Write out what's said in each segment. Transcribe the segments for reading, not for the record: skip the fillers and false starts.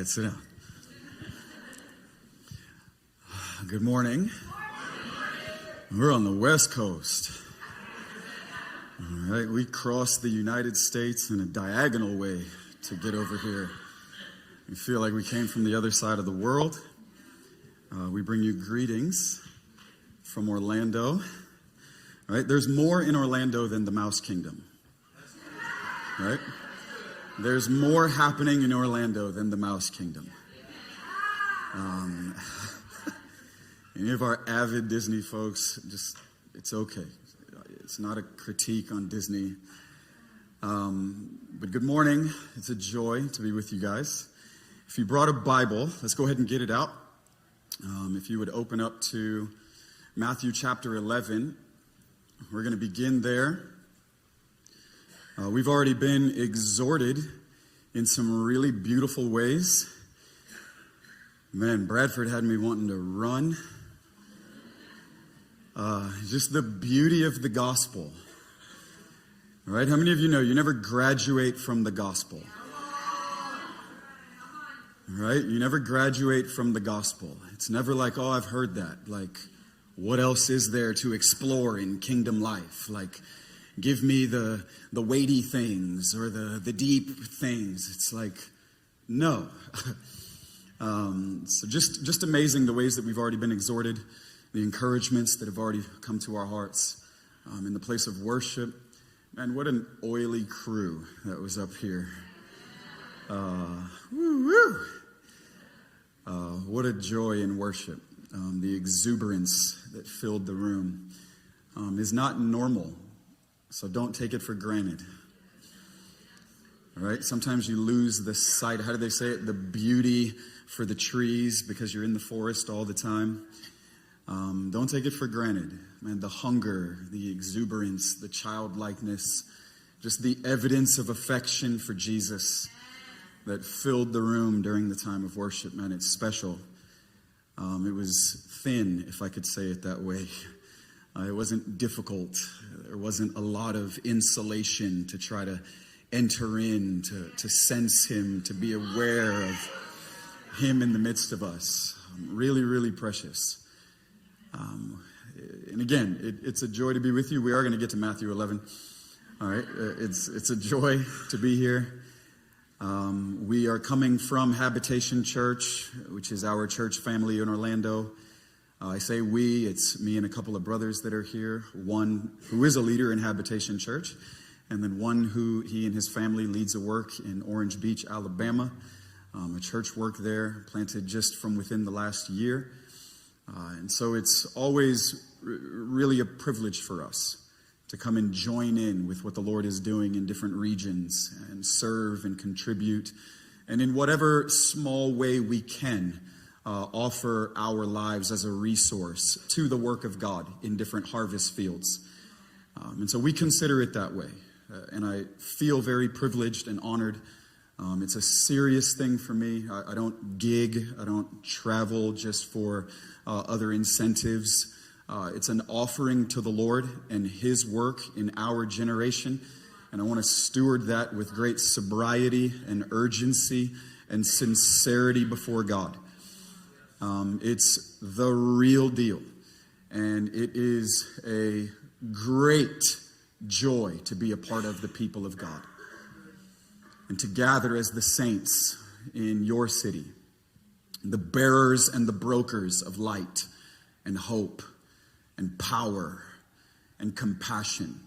ahead, sit down. Good morning. We're on the West Coast. All right, we crossed the United States in a diagonal way to get over here. We feel like we came from the other side of the world. We bring you greetings from Orlando. All right, there's more in Orlando than the Mouse Kingdom. Right? There's more happening in Orlando than the Mouse Kingdom. Any of our avid Disney folks, it's okay. It's not a critique on Disney. But good morning. It's a joy to be with you guys. If you brought a Bible, let's go ahead and get it out. If you would open up to Matthew chapter 11, we're going to begin there. We've already been exhorted in some really beautiful ways. Man, Bradford had me wanting to run. Just the beauty of the gospel. All right, how many of you know you never graduate from the gospel? Right? You never graduate from the gospel. It's never like, oh, I've heard that. Like, what else is there to explore in kingdom life? Like, give me the weighty things or the deep things. It's like, no. So just amazing the ways that we've already been exhorted, the encouragements that have already come to our hearts in the place of worship. Man, what an oily crew that was up here. What a joy in worship. The exuberance that filled the room is not normal, so don't take it for granted. All right, sometimes you lose the sight, how do they say it? The beauty for the trees because you're in the forest all the time. Don't take it for granted. Man, the hunger, the exuberance, the childlikeness, just the evidence of affection for Jesus that filled the room during the time of worship, man, it's special. It was thin, if I could say it that way. It wasn't difficult. There wasn't a lot of insulation to try to enter in, to sense him, to be aware of him in the midst of us. Really, really precious. And again, it's a joy to be with you. We are going to get to Matthew 11. All right, it's a joy to be here. We are coming from Habitation Church, which is our church family in Orlando. I say we, it's me and a couple of brothers that are here. One who is a leader in Habitation Church, and then one who he and his family leads a work in Orange Beach, Alabama. A church work there, planted just from within the last year. And so it's always really a privilege for us to come and join in with what the Lord is doing in different regions and serve and contribute. And in whatever small way we can, offer our lives as a resource to the work of God in different harvest fields. And so we consider it that way. And I feel very privileged and honored. It's a serious thing for me. I don't gig. I don't travel just for other incentives. It's an offering to the Lord and his work in our generation. And I want to steward that with great sobriety and urgency and sincerity before God. It's the real deal. And it is a great joy to be a part of the people of God and to gather as the saints in your city, the bearers and the brokers of light and hope and power and compassion.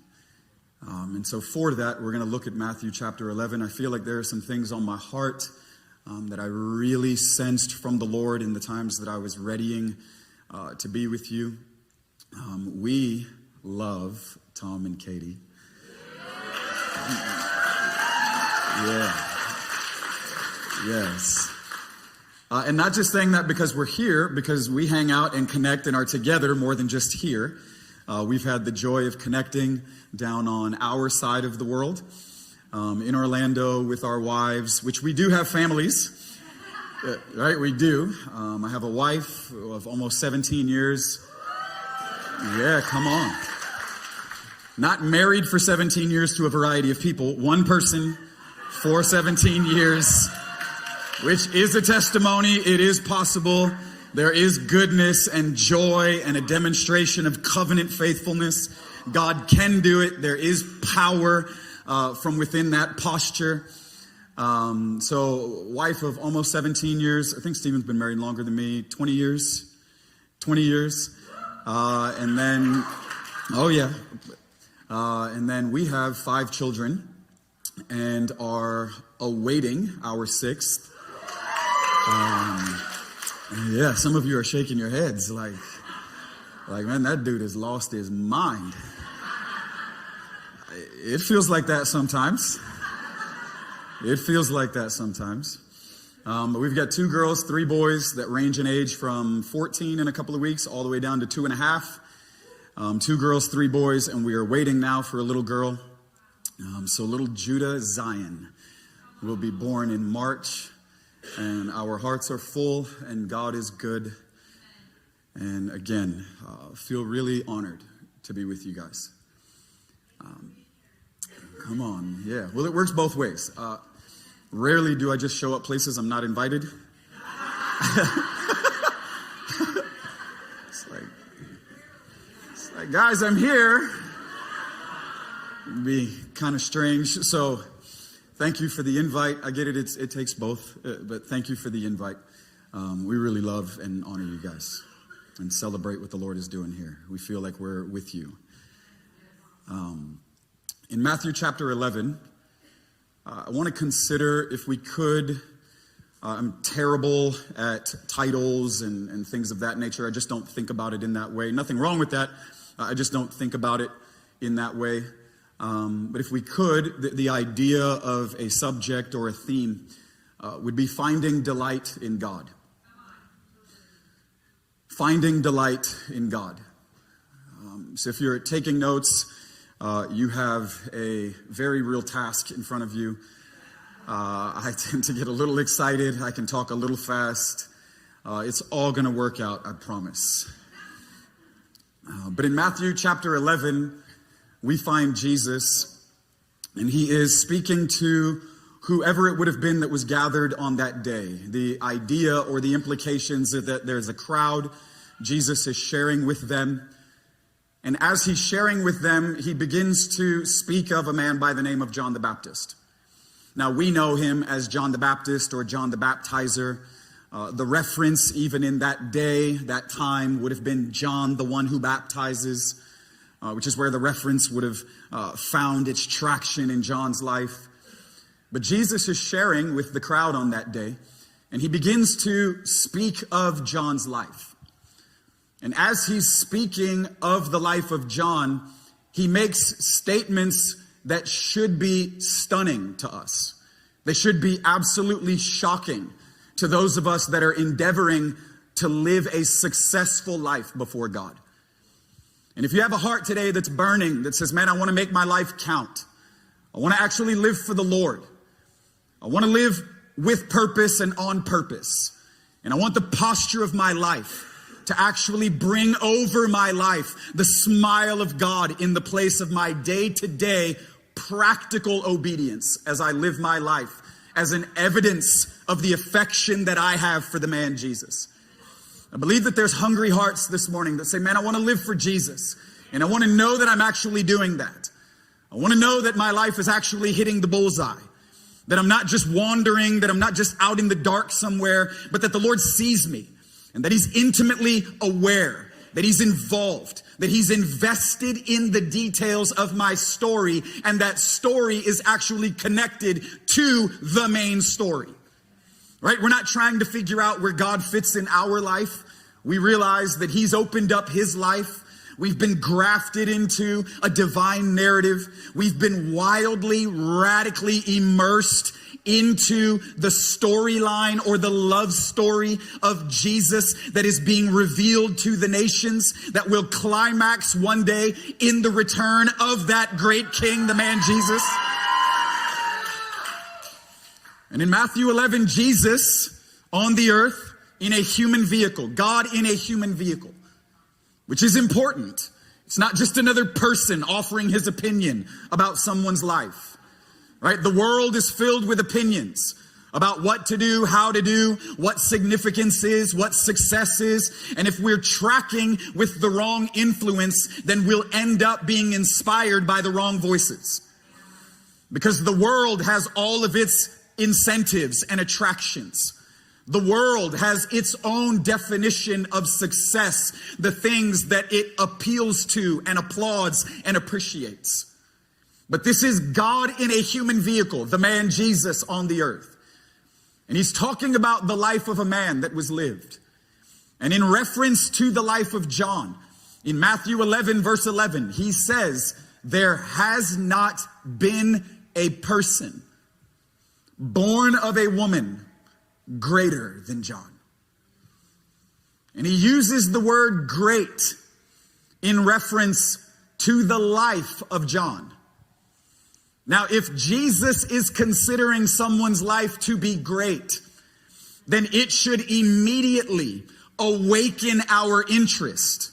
And so for that, we're going to look at Matthew chapter 11. I feel like there are some things on my heart that I really sensed from the Lord in the times that I was readying to be with you. We love Tom and Katie. Yeah. Yes. And not just saying that because we're here, because we hang out and connect and are together more than just here. We've had the joy of connecting down on our side of the world, in Orlando with our wives, which we do have families, right? We do. I have a wife of almost 17 years. Yeah, come on. Not married for 17 years to a variety of people. One person for 17 years. which is a testimony. It is possible. There is goodness and joy and a demonstration of covenant faithfulness. God can do it. There is power from within that posture. So wife of almost 17 years. I think Stephen's been married longer than me. 20 years. 20 years. And then, oh yeah. And then we have 5 children and are awaiting our 6th. Yeah, some of you are shaking your heads like, man, that dude has lost his mind. It feels like that sometimes. It feels like that sometimes. But we've got 2 girls, 3 boys that range in age from 14 in a couple of weeks all the way down to 2.5. 2 girls, 3 boys, and we are waiting now for a little girl. So little Judah Zion will be born in March. And our hearts are full, and God is good. And again, feel really honored to be with you guys. Come on, yeah. Well, it works both ways. Rarely do I just show up places I'm not invited. It's like, guys, I'm here. It'd be kind of strange. So thank you for the invite. I get it. It takes both, but thank you for the invite. We really love and honor you guys and celebrate what the Lord is doing here. We feel like we're with you. In Matthew chapter 11, I want to consider, if we could, I'm terrible at titles and things of that nature. I just don't think about it in that way. Nothing wrong with that. I just don't think about it in that way. But if we could, the idea of a subject or a theme would be finding delight in God. Finding delight in God. So if you're taking notes, you have a very real task in front of you. I tend to get a little excited. I can talk a little fast. It's all going to work out, I promise. But in Matthew chapter 11, we find Jesus, and he is speaking to whoever it would have been that was gathered on that day. The idea or the implications is that there's a crowd. Jesus is sharing with them. And as he's sharing with them, he begins to speak of a man by the name of John the Baptist. Now, we know him as John the Baptist or John the Baptizer. The reference, even in that day, that time, would have been John, the one who baptizes, which is where the reference would have found its traction in John's life. But Jesus is sharing with the crowd on that day, and he begins to speak of John's life. And as he's speaking of the life of John, he makes statements that should be stunning to us. They should be absolutely shocking to those of us that are endeavoring to live a successful life before God. And if you have a heart today that's burning, that says, man, I want to make my life count. I want to actually live for the Lord. I want to live with purpose and on purpose. And I want the posture of my life to actually bring over my life the smile of God in the place of my day-to-day practical obedience as I live my life as an evidence of the affection that I have for the man Jesus. I believe that there's hungry hearts this morning that say, man, I want to live for Jesus. And I want to know that I'm actually doing that. I want to know that my life is actually hitting the bullseye. That I'm not just wandering, that I'm not just out in the dark somewhere, but that the Lord sees me. And that he's intimately aware, that he's involved, that he's invested in the details of my story, and that story is actually connected to the main story. Right? We're not trying to figure out where God fits in our life. We realize that he's opened up his life. We've been grafted into a divine narrative. We've been wildly, radically immersed into the storyline or the love story of Jesus that is being revealed to the nations, that will climax one day in the return of that great king, the man Jesus. And in Matthew 11, Jesus on the earth in a human vehicle, God in a human vehicle, which is important. It's not just another person offering his opinion about someone's life. Right? The world is filled with opinions about what to do, how to do, what significance is, what success is. And if we're tracking with the wrong influence, then we'll end up being inspired by the wrong voices. Because the world has all of its incentives and attractions. The world has its own definition of success, the things that it appeals to and applauds and appreciates. But this is God in a human vehicle, the man Jesus on the earth. And he's talking about the life of a man that was lived. And in reference to the life of John, in Matthew 11, verse 11, he says, there has not been a person born of a woman greater than John. And he uses the word great in reference to the life of John. Now, if Jesus is considering someone's life to be great, then it should immediately awaken our interest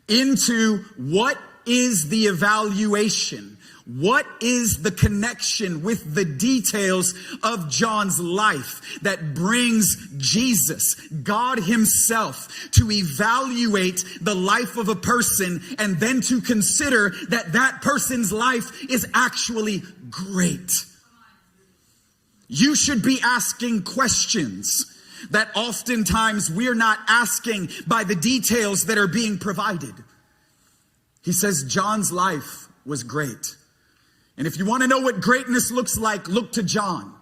into what is the evaluation, what is the connection with the details of John's life that brings Jesus, God himself, to evaluate the life of a person and then to consider that that person's life is actually great. You should be asking questions that oftentimes we're not asking by the details that are being provided. He says John's life was great. And if you want to know what greatness looks like, look to John.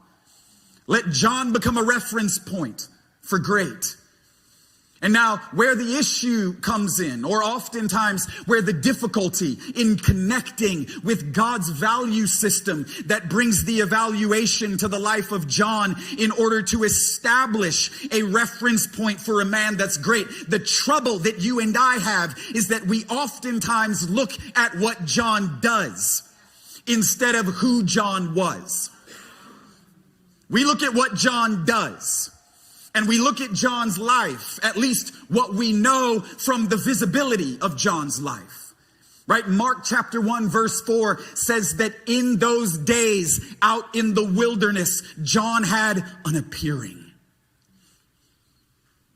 Let John become a reference point for great. And now where the issue comes in, or oftentimes where the difficulty in connecting with God's value system that brings the evaluation to the life of John in order to establish a reference point for a man that's great. The trouble that you and I have is that we oftentimes look at what John does instead of who John was. We look at what John does. And we look at John's life, at least what we know from the visibility of John's life. Right? Mark chapter 1 verse 4 says that in those days out in the wilderness, John had an appearing.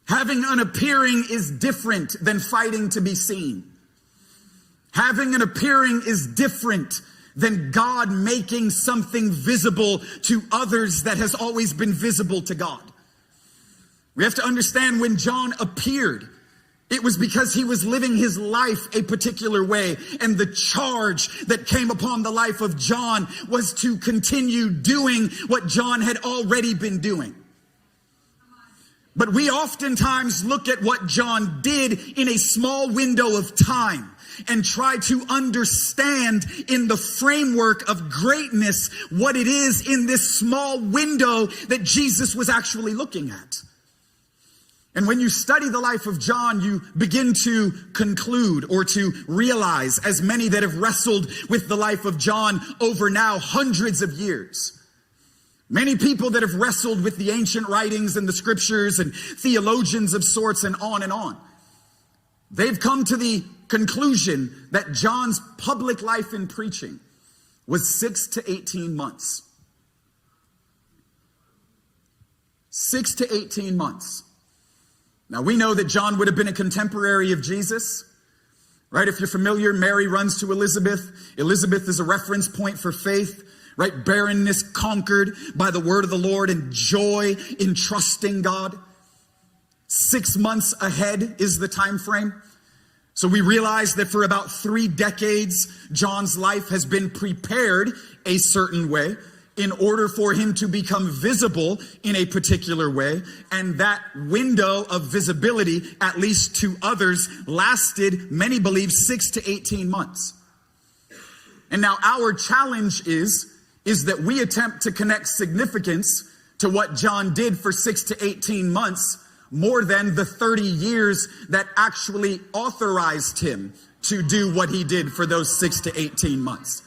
Having an appearing is different than fighting to be seen. Having an appearing is different than God making something visible to others that has always been visible to God. We have to understand when John appeared, it was because he was living his life a particular way. And the charge that came upon the life of John was to continue doing what John had already been doing. But we oftentimes look at what John did in a small window of time and try to understand in the framework of greatness what it is in this small window that Jesus was actually looking at. And when you study the life of John, you begin to conclude or to realize, as many that have wrestled with the life of John over now hundreds of years, many people that have wrestled with the ancient writings and the scriptures and theologians of sorts and on, they've come to the conclusion that John's public life in preaching was 6 to 18 months. 6 to 18 months. Now, we know that John would have been a contemporary of Jesus, right? If you're familiar, Mary runs to Elizabeth. Elizabeth is a reference point for faith, right? Barrenness conquered by the word of the Lord and joy in trusting God. 6 months ahead is the time frame. So we realize that for about 3 decades, John's life has been prepared a certain way in order for him to become visible in a particular way. And that window of visibility, at least to others, lasted, many believe, 6 to 18 months. And now our challenge is that we attempt to connect significance to what John did for 6 to 18 months more than the 30 years that actually authorized him to do what he did for those 6 to 18 months.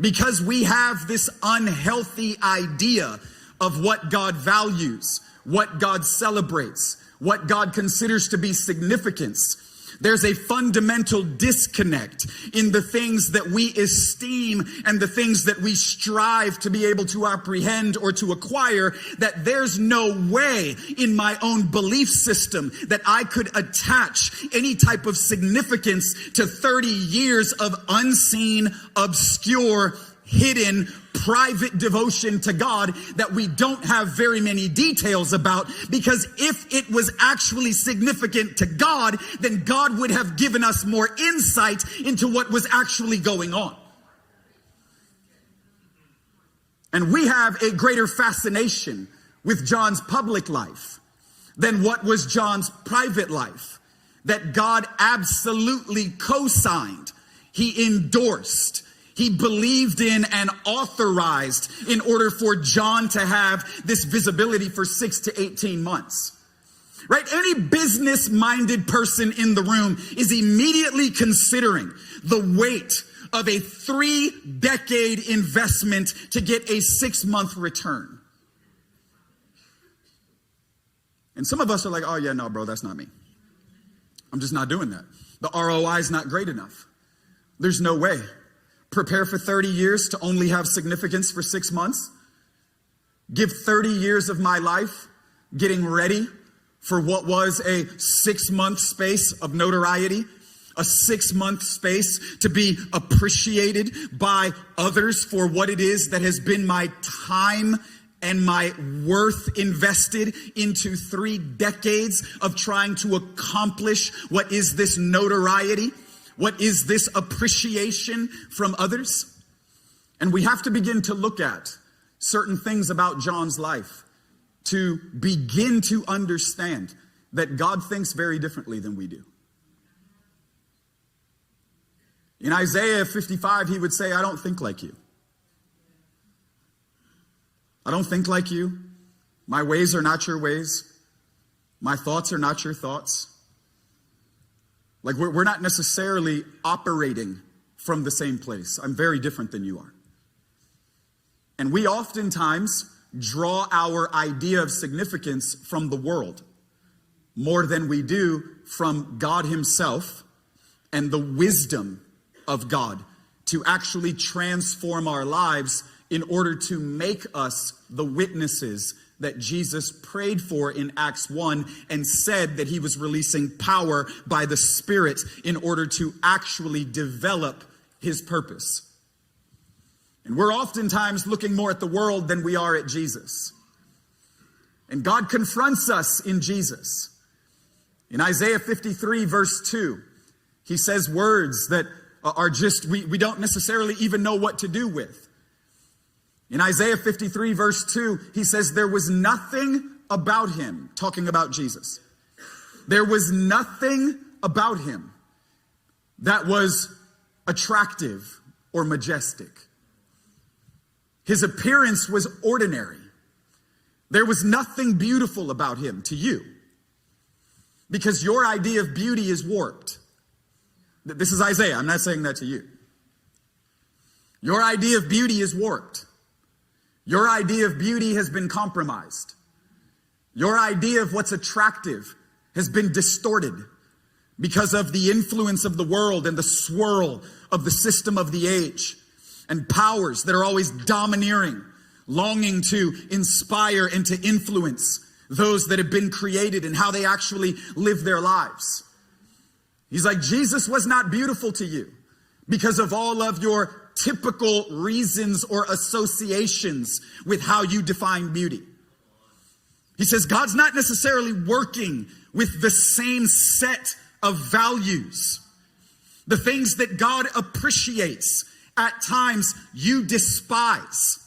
Because we have this unhealthy idea of what God values, what God celebrates, what God considers to be significance. There's a fundamental disconnect in the things that we esteem and the things that we strive to be able to apprehend or to acquire, that there's no way in my own belief system that I could attach any type of significance to 30 years of unseen, obscure, hidden, private devotion to God that we don't have very many details about, because if it was actually significant to God, then God would have given us more insight into what was actually going on. And we have a greater fascination with John's public life than what was John's private life, that God absolutely co-signed, he endorsed, he believed in and authorized in order for John to have this visibility for 6 to 18 months. Right? Any business-minded person in the room is immediately considering the weight of a 3-decade investment to get a 6-month return. And some of us are like, oh yeah, no, bro, that's not me. I'm just not doing that. The ROI is not great enough. There's no way. Prepare for 30 years to only have significance for 6 months. Give 30 years of my life getting ready for what was a 6-month space of notoriety, a 6-month space to be appreciated by others for what it is that has been my time and my worth invested into 3 decades of trying to accomplish what is this notoriety. What is this appreciation from others? And we have to begin to look at certain things about John's life to begin to understand that God thinks very differently than we do. In Isaiah 55, he would say, I don't think like you. I don't think like you. My ways are not your ways. My thoughts are not your thoughts. Like we're not necessarily operating from the same place. I'm very different than you are. And we oftentimes draw our idea of significance from the world more than we do from God himself and the wisdom of God to actually transform our lives in order to make us the witnesses that Jesus prayed for in Acts 1 and said that he was releasing power by the Spirit in order to actually develop his purpose. And we're oftentimes looking more at the world than we are at Jesus. And God confronts us in Jesus. In Isaiah 53 verse 2, he says words that are just, we don't necessarily even know what to do with. In Isaiah 53 verse 2, he says there was nothing about him, talking about Jesus. There was nothing about him that was attractive or majestic. His appearance was ordinary. There was nothing beautiful about him to you, because your idea of beauty is warped. This is Isaiah. I'm not saying that to you. Your idea of beauty is warped. Your idea of beauty has been compromised. Your idea of what's attractive has been distorted because of the influence of the world and the swirl of the system of the age and powers that are always domineering, longing to inspire and to influence those that have been created and how they actually live their lives. He's like, Jesus was not beautiful to you because of all of your typical reasons or associations with how you define beauty. He says God's not necessarily working with the same set of values. The things that God appreciates, at times you despise.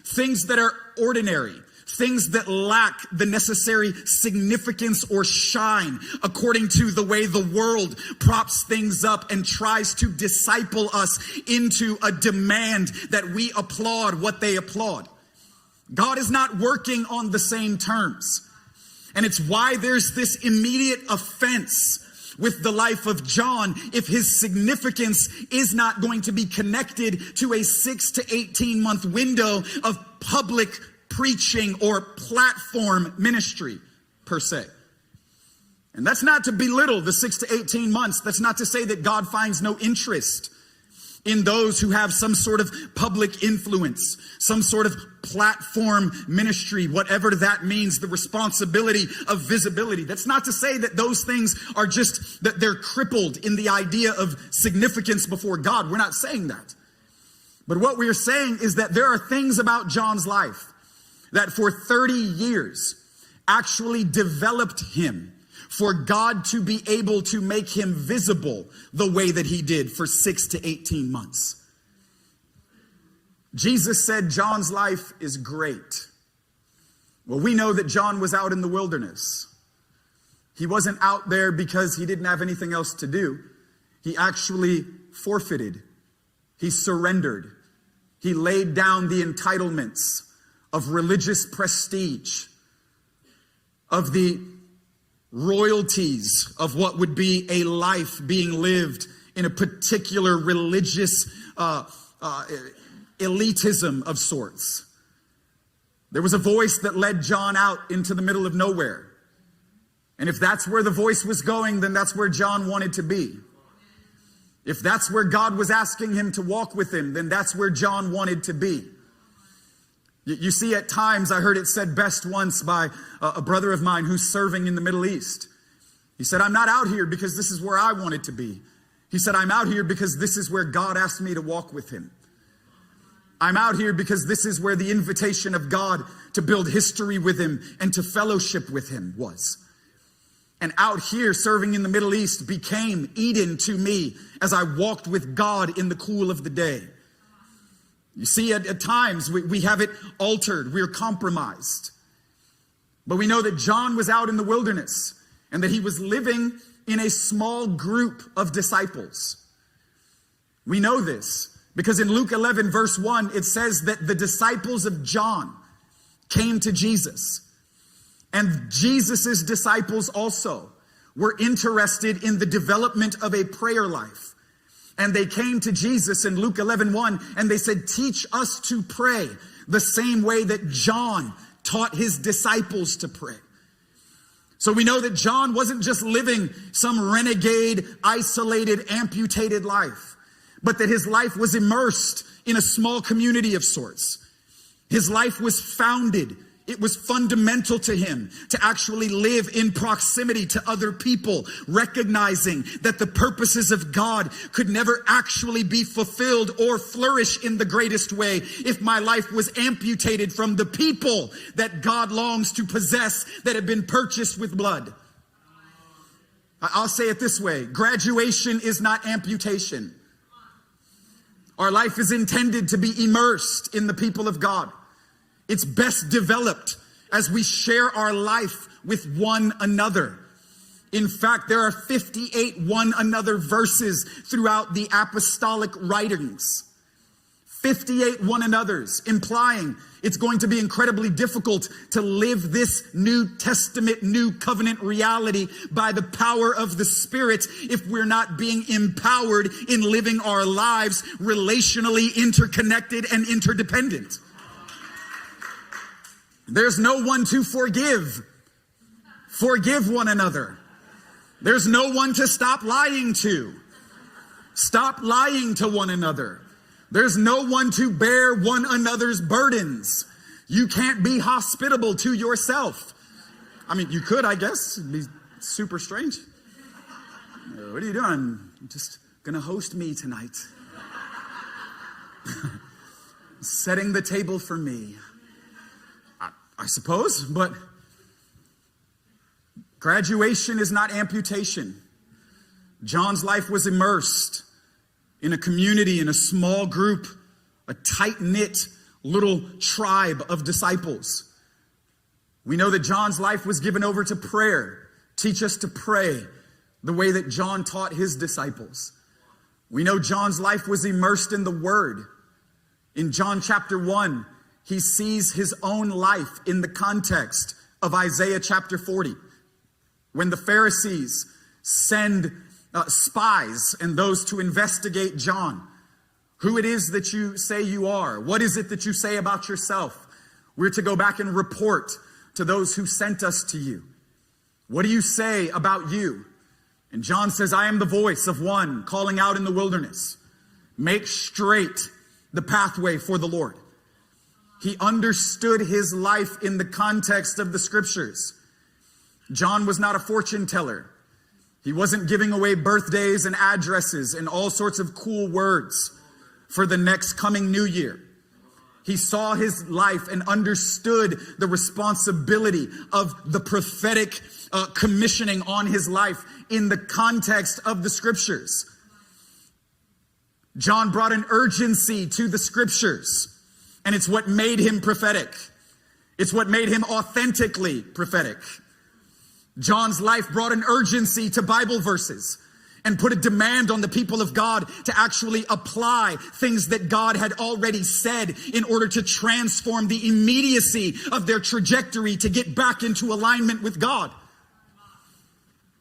Things that are ordinary. Things that lack the necessary significance or shine according to the way the world props things up and tries to disciple us into a demand that we applaud what they applaud. God is not working on the same terms. And it's why there's this immediate offense with the life of John if his significance is not going to be connected to a 6 to 18 month window of public preaching or platform ministry per se. And that's not to belittle the 6 to 18 months. That's not to say that God finds no interest in those who have some sort of public influence, some sort of platform ministry, whatever that means, the responsibility of visibility. That's not to say that those things are just, that they're crippled in the idea of significance before God. We're not saying that. But what we're saying is that there are things about John's life that for 30 years actually developed him for God to be able to make him visible the way that he did for 6 to 18 months. Jesus said John's life is great. Well, we know that John was out in the wilderness. He wasn't out there because he didn't have anything else to do. He actually forfeited. He surrendered. He laid down the entitlements of religious prestige, of the royalties of what would be a life being lived in a particular religious elitism of sorts. There was a voice that led John out into the middle of nowhere. And if that's where the voice was going, then that's where John wanted to be. If that's where God was asking him to walk with him, then that's where John wanted to be. You see, at times, I heard it said best once by a brother of mine who's serving in the Middle East. He said, I'm not out here because this is where I wanted to be. He said, I'm out here because this is where God asked me to walk with him. I'm out here because this is where the invitation of God to build history with him and to fellowship with him was. And out here serving in the Middle East became Eden to me as I walked with God in the cool of the day. You see, at times we have it altered. We're compromised. But we know that John was out in the wilderness and that he was living in a small group of disciples. We know this because in Luke 11 verse 1, it says that the disciples of John came to Jesus. And Jesus's disciples also were interested in the development of a prayer life. And they came to Jesus in Luke 11:1 and they said, teach us to pray the same way that John taught his disciples to pray. So we know that John wasn't just living some renegade, isolated, amputated life, but that his life was immersed in a small community of sorts. His life was founded. It was fundamental to him to actually live in proximity to other people, recognizing that the purposes of God could never actually be fulfilled or flourish in the greatest way if my life was amputated from the people that God longs to possess that have been purchased with blood. I'll say it this way. Graduation is not amputation. Our life is intended to be immersed in the people of God. It's best developed as we share our life with one another. In fact, there are 58 one another verses throughout the apostolic writings. 58 one another's, implying it's going to be incredibly difficult to live this New Testament, New Covenant reality by the power of the Spirit if we're not being empowered in living our lives relationally interconnected and interdependent. There's no one to forgive. Forgive one another. There's no one to stop lying to. Stop lying to one another. There's no one to bear one another's burdens. You can't be hospitable to yourself. I mean, you could, I guess. It'd be super strange. What are you doing? I'm just going to host me tonight. Setting the table for me. I suppose, but graduation is not amputation. John's life was immersed in a community, in a small group, a tight-knit little tribe of disciples. We know that John's life was given over to prayer. Teach us to pray the way that John taught his disciples. We know John's life was immersed in the Word. In John chapter 1, he sees his own life in the context of Isaiah chapter 40. When the Pharisees send spies and those to investigate John. Who it is that you say you are. What is it that you say about yourself? We're to go back and report to those who sent us to you. What do you say about you? And John says, I am the voice of one calling out in the wilderness. Make straight the pathway for the Lord. He understood his life in the context of the scriptures. John was not a fortune teller. He wasn't giving away birthdays and addresses and all sorts of cool words for the next coming new year. He saw his life and understood the responsibility of the prophetic commissioning on his life in the context of the scriptures. John brought an urgency to the scriptures, and it's what made him prophetic. It's what made him authentically prophetic. John's life brought an urgency to Bible verses and put a demand on the people of God to actually apply things that God had already said in order to transform the immediacy of their trajectory to get back into alignment with God.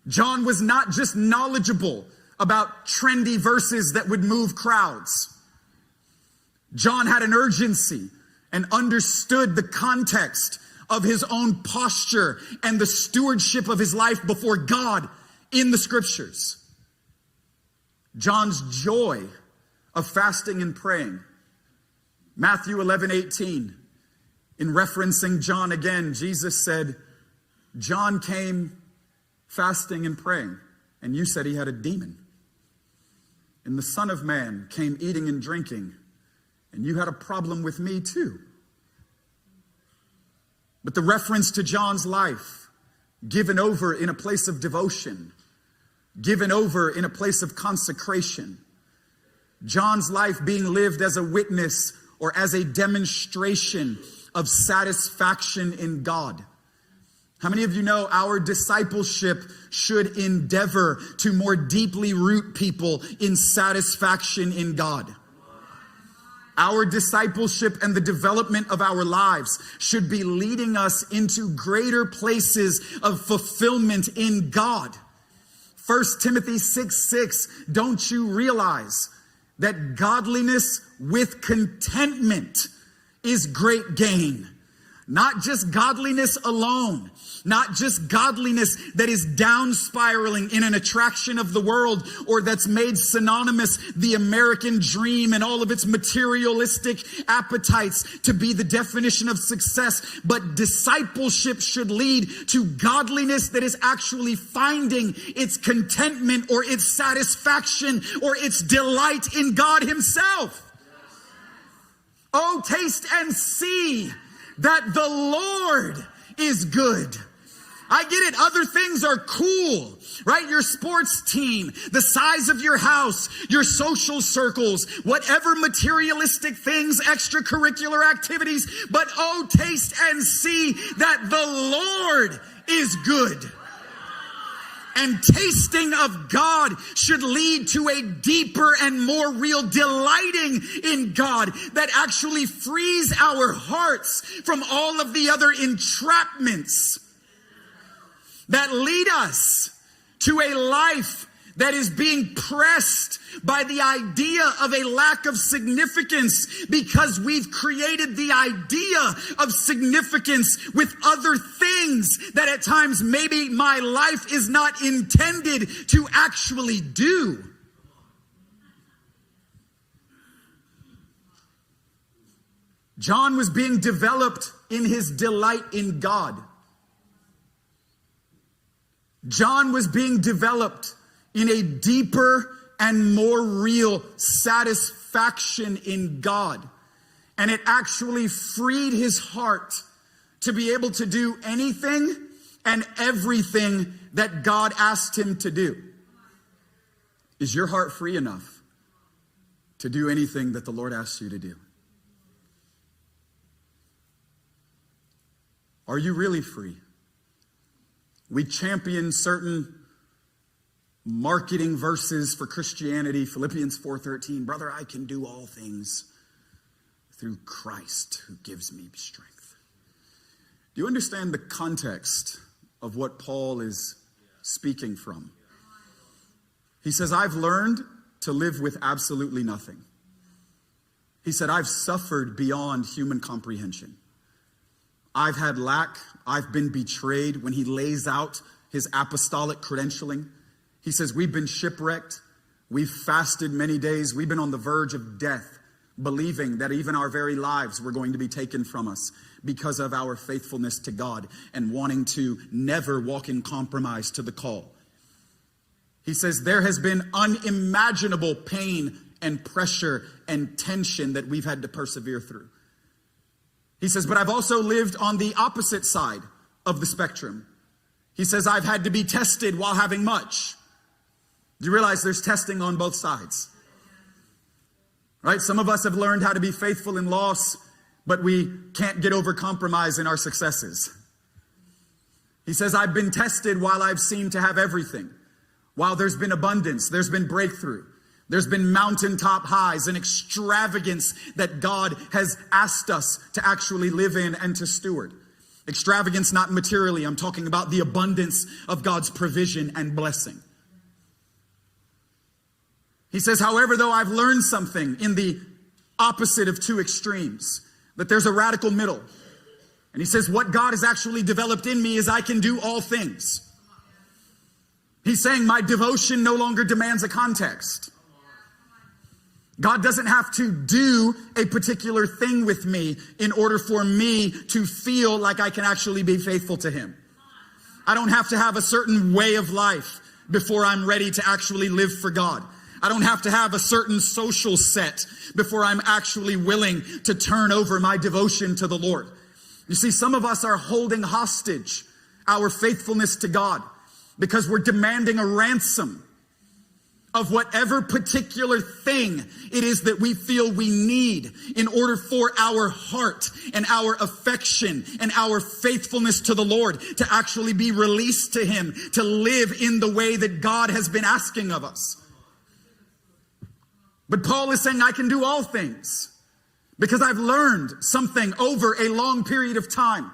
John was not just knowledgeable about trendy verses that would move crowds. John had an urgency and understood the context of his own posture and the stewardship of his life before God in the scriptures. John's joy of fasting and praying. Matthew 11:18, in referencing John again, Jesus said, John came fasting and praying, and you said he had a demon. And the Son of Man came eating and drinking, and you had a problem with me too. But the reference to John's life, given over in a place of devotion, given over in a place of consecration, John's life being lived as a witness or as a demonstration of satisfaction in God. How many of you know our discipleship should endeavor to more deeply root people in satisfaction in God? Our discipleship and the development of our lives should be leading us into greater places of fulfillment in God. 1 Timothy 6:6, don't you realize that godliness with contentment is great gain? Not just godliness alone, not just godliness that is down spiraling in an attraction of the world or that's made synonymous the American dream and all of its materialistic appetites to be the definition of success, but discipleship should lead to godliness that is actually finding its contentment or its satisfaction or its delight in God himself. Oh, taste and see that the Lord is good. I get it. Other things are cool, right? Your sports team, the size of your house, your social circles, whatever materialistic things, extracurricular activities. But oh, taste and see that the Lord is good. And tasting of God should lead to a deeper and more real delighting in God that actually frees our hearts from all of the other entrapments that lead us to a life that is being pressed by the idea of a lack of significance because we've created the idea of significance with other things that at times maybe my life is not intended to actually do. John was being developed in his delight in God. John was being developed in a deeper and more real satisfaction in God. And it actually freed his heart to be able to do anything and everything that God asked him to do. Is your heart free enough to do anything that the Lord asks you to do? Are you really free? We champion certain marketing verses for Christianity. Philippians 4:13, brother, I can do all things through Christ who gives me strength. Do you understand the context of what Paul is speaking from? He says, I've learned to live with absolutely nothing. He said, I've suffered beyond human comprehension. I've had lack. I've been betrayed. When he lays out his apostolic credentialing. He says, we've been shipwrecked. We've fasted many days. We've been on the verge of death, believing that even our very lives were going to be taken from us because of our faithfulness to God and wanting to never walk in compromise to the call. He says, there has been unimaginable pain and pressure and tension that we've had to persevere through. He says, but I've also lived on the opposite side of the spectrum. He says, I've had to be tested while having much. Do you realize there's testing on both sides? Right? Some of us have learned how to be faithful in loss, but we can't get over compromise in our successes. He says, I've been tested while I've seemed to have everything. While there's been abundance, there's been breakthrough. There's been mountaintop highs and extravagance that God has asked us to actually live in and to steward. Extravagance, not materially. I'm talking about the abundance of God's provision and blessing. He says, however, though I've learned something in the opposite of two extremes, that there's a radical middle. And he says, what God has actually developed in me is I can do all things. He's saying my devotion no longer demands a context. God doesn't have to do a particular thing with me in order for me to feel like I can actually be faithful to him. I don't have to have a certain way of life before I'm ready to actually live for God. I don't have to have a certain social set before I'm actually willing to turn over my devotion to the Lord. You see, some of us are holding hostage our faithfulness to God because we're demanding a ransom of whatever particular thing it is that we feel we need in order for our heart and our affection and our faithfulness to the Lord to actually be released to him, to live in the way that God has been asking of us. But Paul is saying, I can do all things because I've learned something over a long period of time,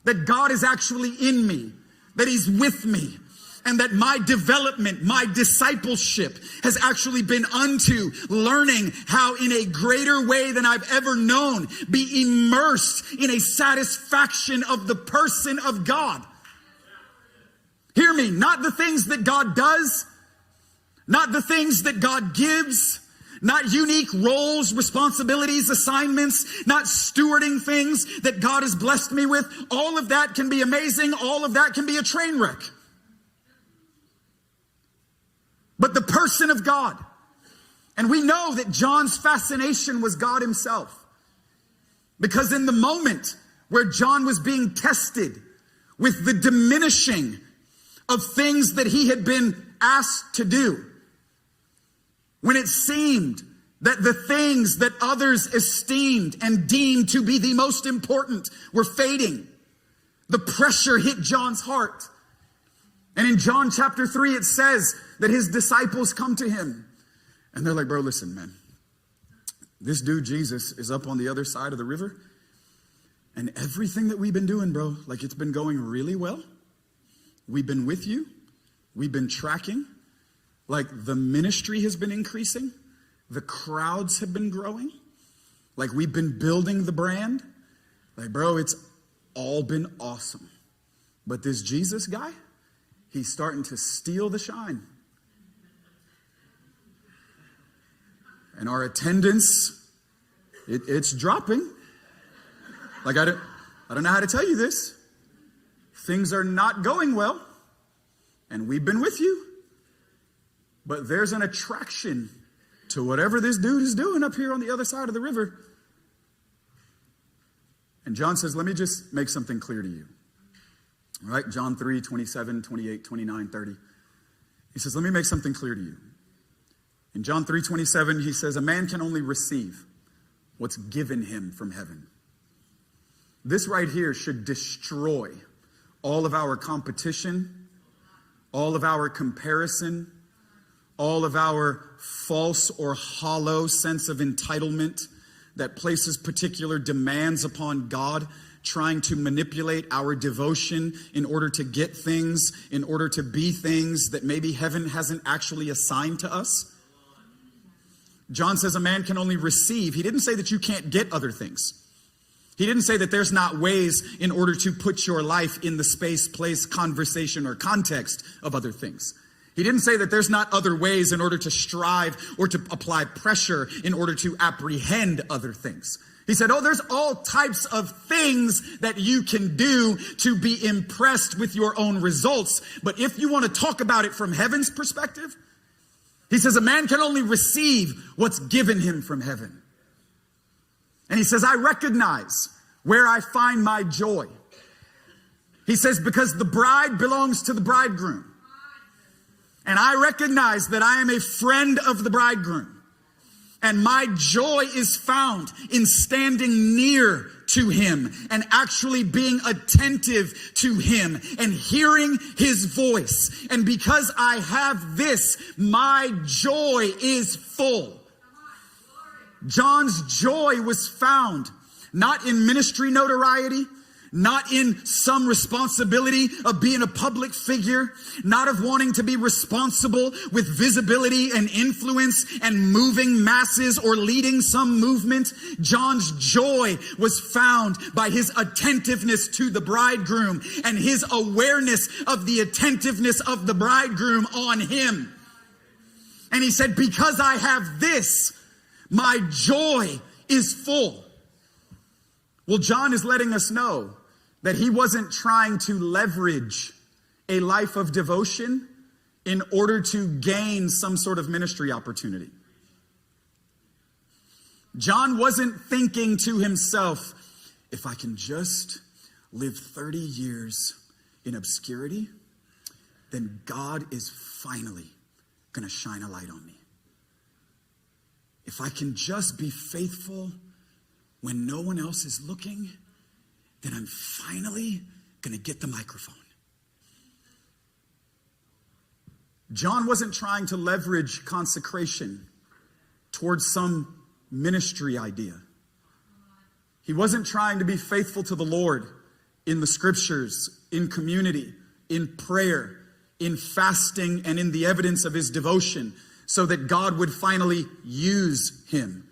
that God is actually in me, that he's with me, and that my development, my discipleship has actually been unto learning how in a greater way than I've ever known, be immersed in a satisfaction of the person of God. Hear me, not the things that God does, not the things that God gives, not unique roles, responsibilities, assignments, not stewarding things that God has blessed me with. All of that can be amazing. All of that can be a train wreck. But the person of God, and we know that John's fascination was God himself, because in the moment where John was being tested with the diminishing of things that he had been asked to do, when it seemed that the things that others esteemed and deemed to be the most important were fading, the pressure hit John's heart. And in John chapter 3, it says that his disciples come to him and they're like, bro, listen, man, this dude Jesus is up on the other side of the river, and everything that we've been doing, bro, like it's been going really well. We've been with you. We've been tracking. Like the ministry has been increasing. The crowds have been growing. Like we've been building the brand. Like, bro, it's all been awesome. But this Jesus guy, he's starting to steal the shine. And our attendance, it's dropping. Like I don't know how to tell you this. Things are not going well. And we've been with you. But there's an attraction to whatever this dude is doing up here on the other side of the river. And John says, let me just make something clear to you. All right, John 3, 27, 28, 29, 30. He says, let me make something clear to you. In John 3, 27, he says, a man can only receive what's given him from heaven. This right here should destroy all of our competition, all of our comparison, all of our false or hollow sense of entitlement that places particular demands upon God, trying to manipulate our devotion in order to get things, in order to be things that maybe heaven hasn't actually assigned to us. John says a man can only receive. He didn't say that you can't get other things. He didn't say that there's not ways in order to put your life in the space, place, conversation, or context of other things. He didn't say that there's not other ways in order to strive or to apply pressure in order to apprehend other things. He said, oh, there's all types of things that you can do to be impressed with your own results. But if you want to talk about it from heaven's perspective, he says a man can only receive what's given him from heaven. And he says, I recognize where I find my joy. He says, because the bride belongs to the bridegroom. And I recognize that I am a friend of the bridegroom. And my joy is found in standing near to him and actually being attentive to him and hearing his voice. And because I have this, my joy is full. John's joy was found not in ministry notoriety, not in some responsibility of being a public figure, not of wanting to be responsible with visibility and influence and moving masses or leading some movement. John's joy was found by his attentiveness to the bridegroom and his awareness of the attentiveness of the bridegroom on him. And he said, because I have this, my joy is full. Well, John is letting us know that he wasn't trying to leverage a life of devotion in order to gain some sort of ministry opportunity. John wasn't thinking to himself, if I can just live 30 years in obscurity, then God is finally going to shine a light on me. If I can just be faithful when no one else is looking, then I'm finally going to get the microphone. John wasn't trying to leverage consecration towards some ministry idea. He wasn't trying to be faithful to the Lord in the scriptures, in community, in prayer, in fasting, and in the evidence of his devotion, so that God would finally use him.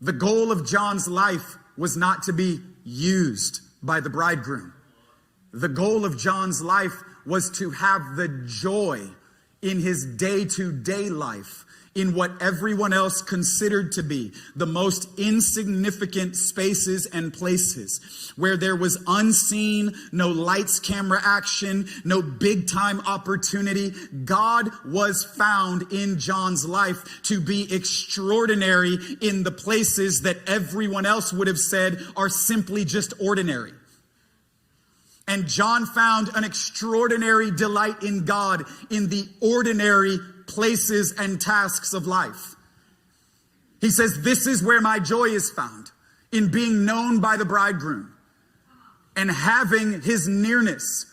The goal of John's life was not to be used by the bridegroom. The goal of John's life was to have the joy in his day-to-day life, in what everyone else considered to be the most insignificant spaces and places, where there was unseen, no lights, camera action, no big time opportunity. God was found in John's life to be extraordinary in the places that everyone else would have said are simply just ordinary. And John found an extraordinary delight in God in the ordinary places and tasks of life. He says, this is where my joy is found, in being known by the bridegroom and having his nearness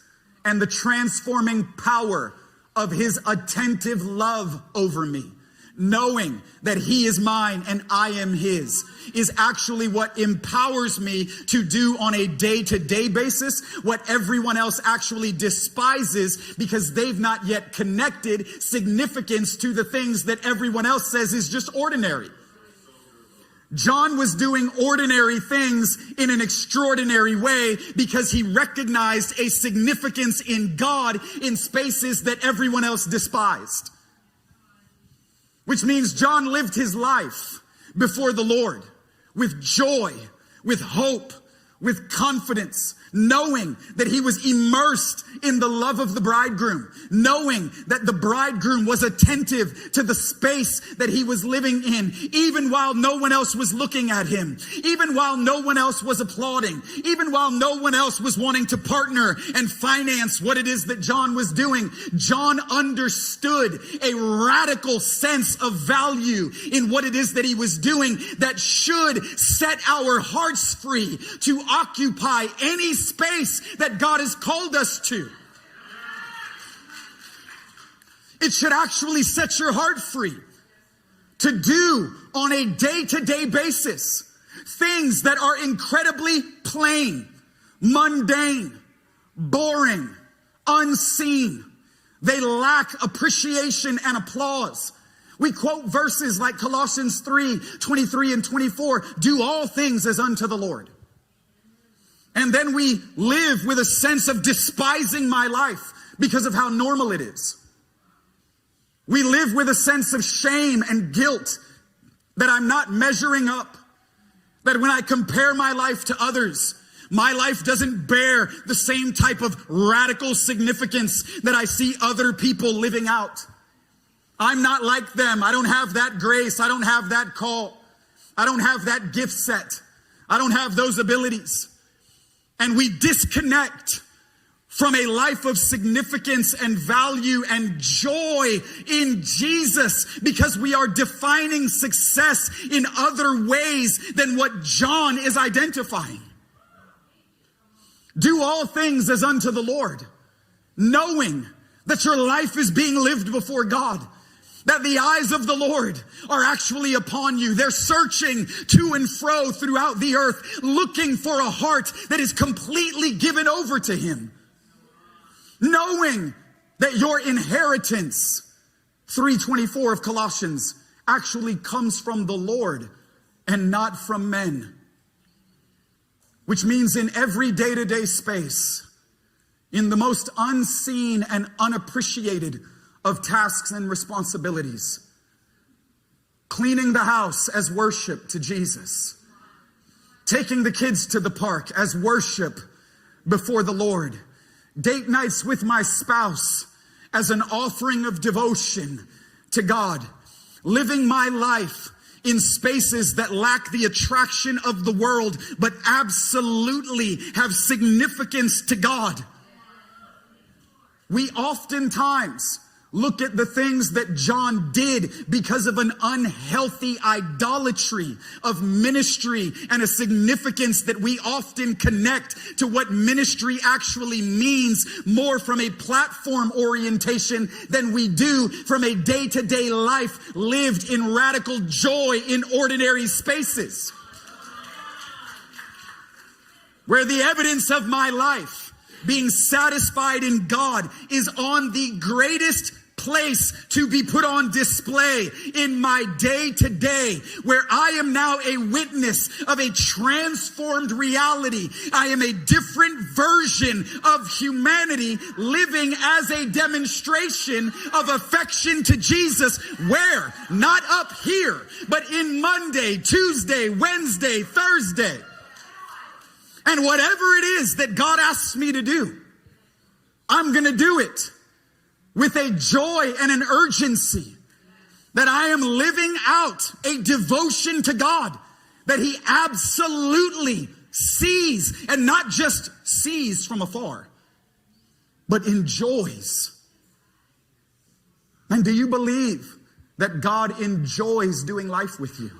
and the transforming power of his attentive love over me. Knowing that he is mine and I am his is actually what empowers me to do on a day-to-day basis what everyone else actually despises, because they've not yet connected significance to the things that everyone else says is just ordinary. John was doing ordinary things in an extraordinary way because he recognized a significance in God in spaces that everyone else despised. Which means John lived his life before the Lord with joy, with hope, with confidence, knowing that he was immersed in the love of the bridegroom, knowing that the bridegroom was attentive to the space that he was living in, even while no one else was looking at him, even while no one else was applauding, even while no one else was wanting to partner and finance what it is that John was doing. John understood a radical sense of value in what it is that he was doing that should set our hearts free to occupy any space that God has called us to. It should actually set your heart free to do on a day-to-day basis things that are incredibly plain, mundane, boring, unseen. They lack appreciation and applause. We quote verses like Colossians 3:23 and 24, do all things as unto the Lord. And then we live with a sense of despising my life because of how normal it is. We live with a sense of shame and guilt that I'm not measuring up. That when I compare my life to others, my life doesn't bear the same type of radical significance that I see other people living out. I'm not like them. I don't have that grace. I don't have that call. I don't have that gift set. I don't have those abilities. And we disconnect from a life of significance and value and joy in Jesus because we are defining success in other ways than what John is identifying. Do all things as unto the Lord, knowing that your life is being lived before God, that the eyes of the Lord are actually upon you. They're searching to and fro throughout the earth, looking for a heart that is completely given over to Him. Knowing that your inheritance, 3:24 of Colossians, actually comes from the Lord and not from men. Which means in every day-to-day space, in the most unseen and unappreciated of tasks and responsibilities, cleaning the house as worship to Jesus, taking the kids to the park as worship before the Lord, date nights with my spouse as an offering of devotion to God, living my life in spaces that lack the attraction of the world, but absolutely have significance to God. We oftentimes look at the things that John did because of an unhealthy idolatry of ministry and a significance that we often connect to what ministry actually means more from a platform orientation than we do from a day-to-day life lived in radical joy in ordinary spaces. Where the evidence of my life being satisfied in God is on the greatest place to be put on display in my day to day, where I am now a witness of a transformed reality. I am a different version of humanity living as a demonstration of affection to Jesus. Where? Not up here, but in Monday, Tuesday, Wednesday, Thursday. And whatever it is that God asks me to do, I'm going to do it with a joy and an urgency that I am living out a devotion to God that He absolutely sees, and not just sees from afar, but enjoys. And do you believe that God enjoys doing life with you?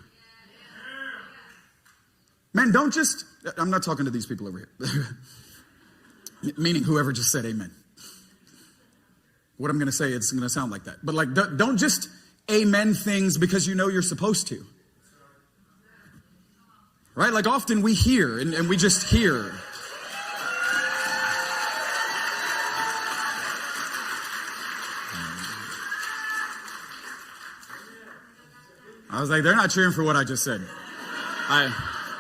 Man, don't just, I'm not talking to these people over here. Meaning whoever just said amen. What I'm going to say, it's going to sound like that. But like, don't just amen things because you know you're supposed to. Right? Like often we hear and we just hear. I was like, they're not cheering for what I just said.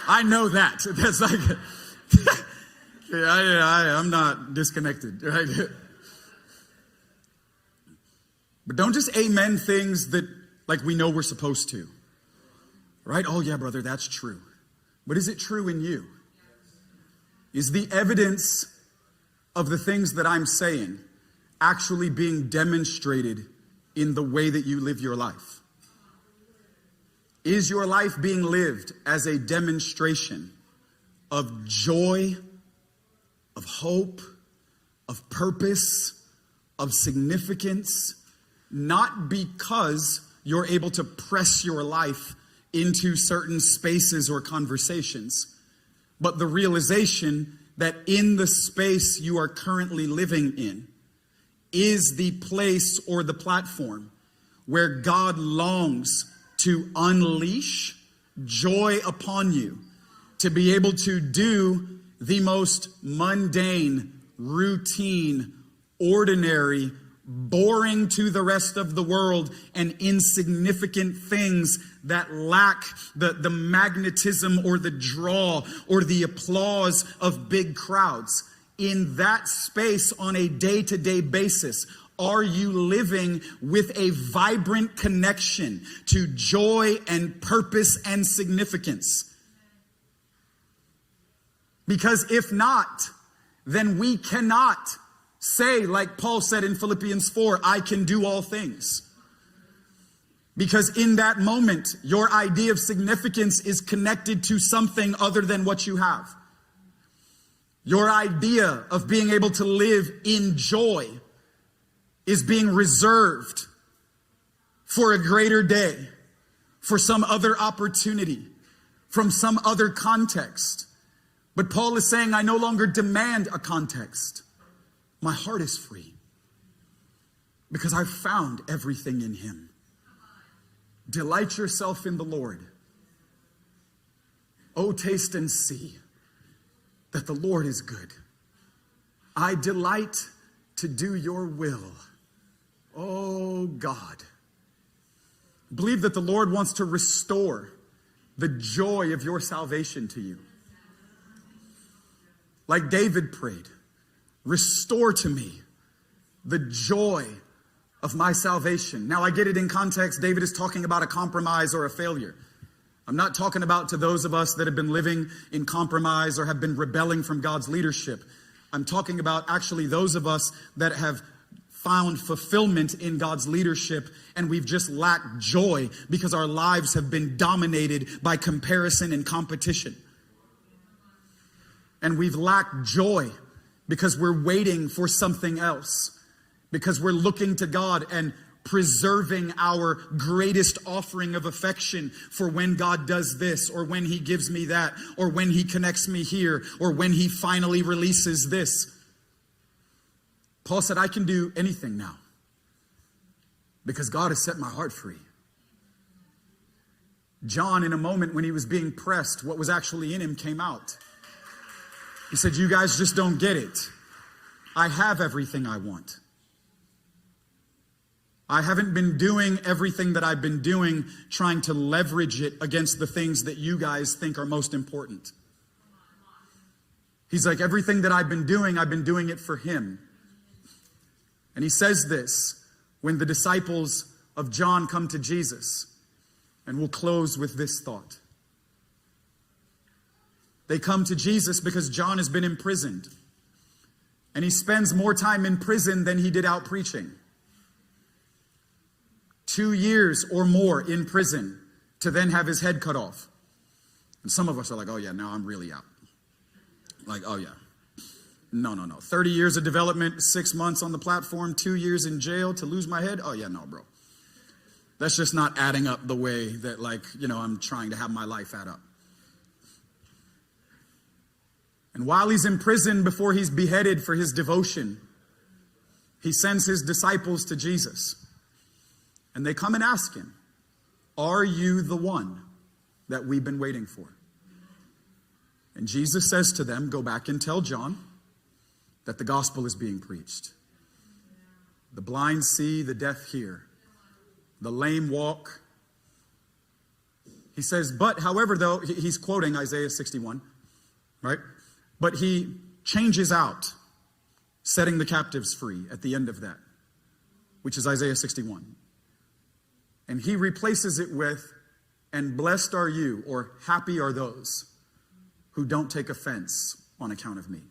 I know that. That's like, I'm not disconnected. Right? But don't just amen things that like we know we're supposed to. Right? Oh yeah, brother, that's true. But is it true in you? Is the evidence of the things that I'm saying actually being demonstrated in the way that you live your life? Is your life being lived as a demonstration of joy, of hope, of purpose, of significance? Not because you're able to press your life into certain spaces or conversations, but the realization that in the space you are currently living in is the place or the platform where God longs to unleash joy upon you, to be able to do the most mundane, routine, ordinary, boring to the rest of the world and insignificant things that lack the magnetism or the draw or the applause of big crowds. In that space on a day-to-day basis, are you living with a vibrant connection to joy and purpose and significance? Because if not, then we cannot say, like Paul said in Philippians 4, I can do all things. Because in that moment, your idea of significance is connected to something other than what you have. Your idea of being able to live in joy is being reserved for a greater day, for some other opportunity, from some other context. But Paul is saying, I no longer demand a context. My heart is free because I've found everything in him. Delight yourself in the Lord. Oh, taste and see that the Lord is good. I delight to do your will. Oh, God. Believe that the Lord wants to restore the joy of your salvation to you. Like David prayed, restore to me the joy of my salvation. Now I get it in context. David is talking about a compromise or a failure. I'm not talking about to those of us that have been living in compromise or have been rebelling from God's leadership. I'm talking about actually those of us that have found fulfillment in God's leadership and we've just lacked joy because our lives have been dominated by comparison and competition. And we've lacked joy because we're waiting for something else, because we're looking to God and preserving our greatest offering of affection for when God does this, or when he gives me that, or when he connects me here, or when he finally releases this. Paul said, I can do anything now because God has set my heart free. John, in a moment when he was being pressed, what was actually in him came out. He said, you guys just don't get it. I have everything I want. I haven't been doing everything that I've been doing, trying to leverage it against the things that you guys think are most important. He's like, everything that I've been doing it for him. And he says this when the disciples of John come to Jesus. And we'll close with this thought. They come to Jesus because John has been imprisoned. And he spends more time in prison than he did out preaching. 2 years or more in prison to then have his head cut off. And some of us are like, oh yeah, now I'm really out. Like, oh yeah. No. 30 years of development, 6 months on the platform, 2 years in jail to lose my head. Oh yeah, no, bro. That's just not adding up the way that I'm trying to have my life add up. And while he's in prison before he's beheaded for his devotion, he sends his disciples to Jesus. And they come and ask him, are you the one that we've been waiting for? And Jesus says to them, go back and tell John that the gospel is being preached. The blind see, the deaf hear, the lame walk. He says, but however, though, he's quoting Isaiah 61, right? But he changes out, setting the captives free at the end of that, which is Isaiah 61. And he replaces it with, and blessed are you, or happy are those who don't take offense on account of me.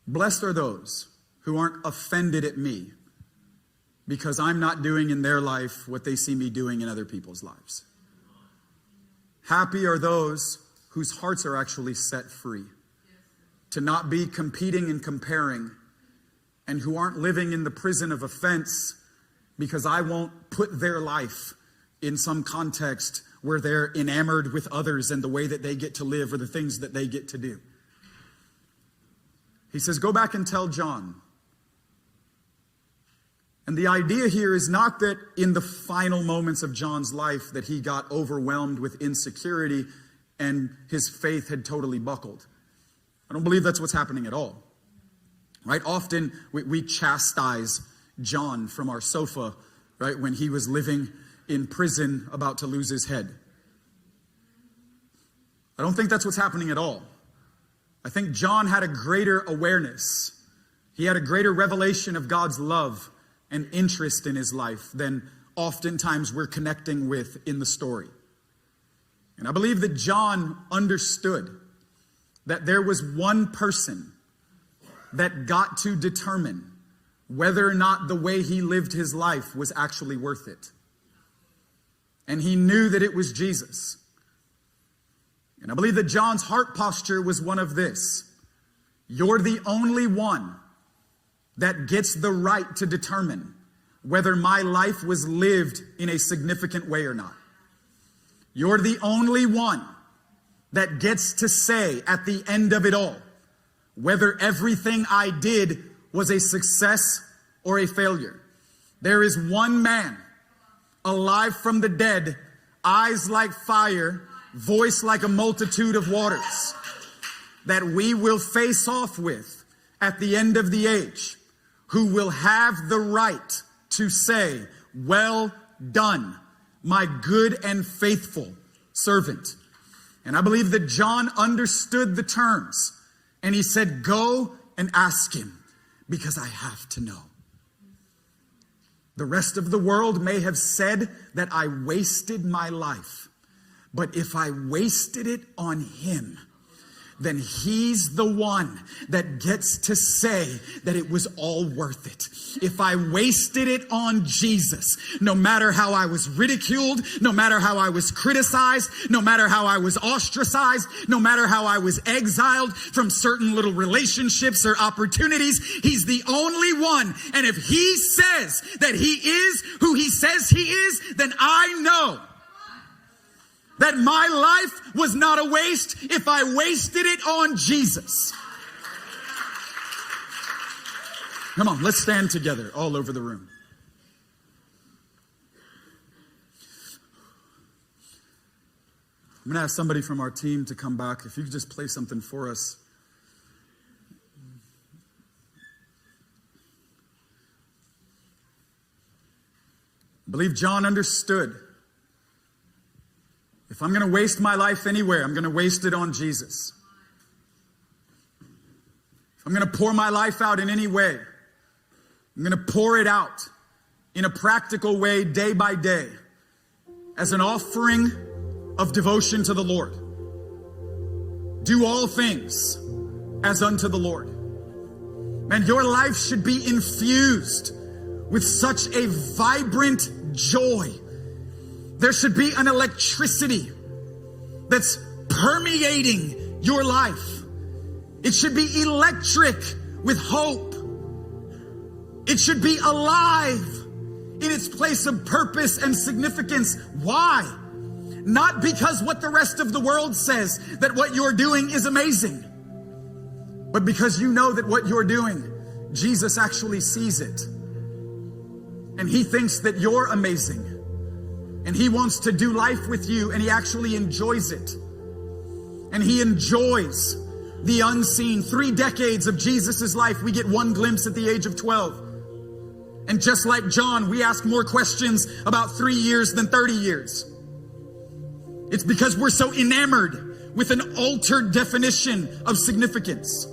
Blessed are those who aren't offended at me because I'm not doing in their life what they see me doing in other people's lives. Happy are those whose hearts are actually set free to not be competing and comparing, and who aren't living in the prison of offense because I won't put their life in some context where they're enamored with others and the way that they get to live or the things that they get to do. He says, go back and tell John. And the idea here is not that in the final moments of John's life that he got overwhelmed with insecurity and his faith had totally buckled. I don't believe that's what's happening at all. right? Often we chastise John from our sofa, right? When he was living in prison about to lose his head. I don't think that's what's happening at all. I think John had a greater awareness. He had a greater revelation of God's love and interest in his life than oftentimes we're connecting with in the story. And I believe that John understood that there was one person that got to determine whether or not the way he lived his life was actually worth it. And he knew that it was Jesus. And I believe that John's heart posture was one of this: you're the only one that gets the right to determine whether my life was lived in a significant way or not. You're the only one that gets to say at the end of it all whether everything I did was a success or a failure. There is one man alive from the dead, eyes like fire, voice like a multitude of waters, that we will face off with at the end of the age, who will have the right to say, well done, my good and faithful servant. And I believe that John understood the terms, and he said, go and ask him, because I have to know. The rest of the world may have said that I wasted my life, but if I wasted it on him, then he's the one that gets to say that it was all worth it. If I wasted it on Jesus, no matter how I was ridiculed, no matter how I was criticized, no matter how I was ostracized, no matter how I was exiled from certain little relationships or opportunities, he's the only one. And if he says that he is who he says he is, then I know that my life was not a waste if I wasted it on Jesus. Come on, let's stand together all over the room. I'm going to ask somebody from our team to come back. If you could just play something for us. I believe John understood. If I'm going to waste my life anywhere, I'm going to waste it on Jesus. If I'm going to pour my life out in any way, I'm going to pour it out in a practical way, day by day, as an offering of devotion to the Lord. Do all things as unto the Lord. Man, your life should be infused with such a vibrant joy. There should be an electricity that's permeating your life. It should be electric with hope. It should be alive in its place of purpose and significance. Why? Not because what the rest of the world says that what you're doing is amazing, but because you know that what you're doing, Jesus actually sees it. And he thinks that you're amazing. And he wants to do life with you, and he actually enjoys it. And he enjoys the unseen. 3 decades of Jesus's life, we get one glimpse at the age of 12. And just like John, we ask more questions about 3 years than 30 years. It's because we're so enamored with an altered definition of significance.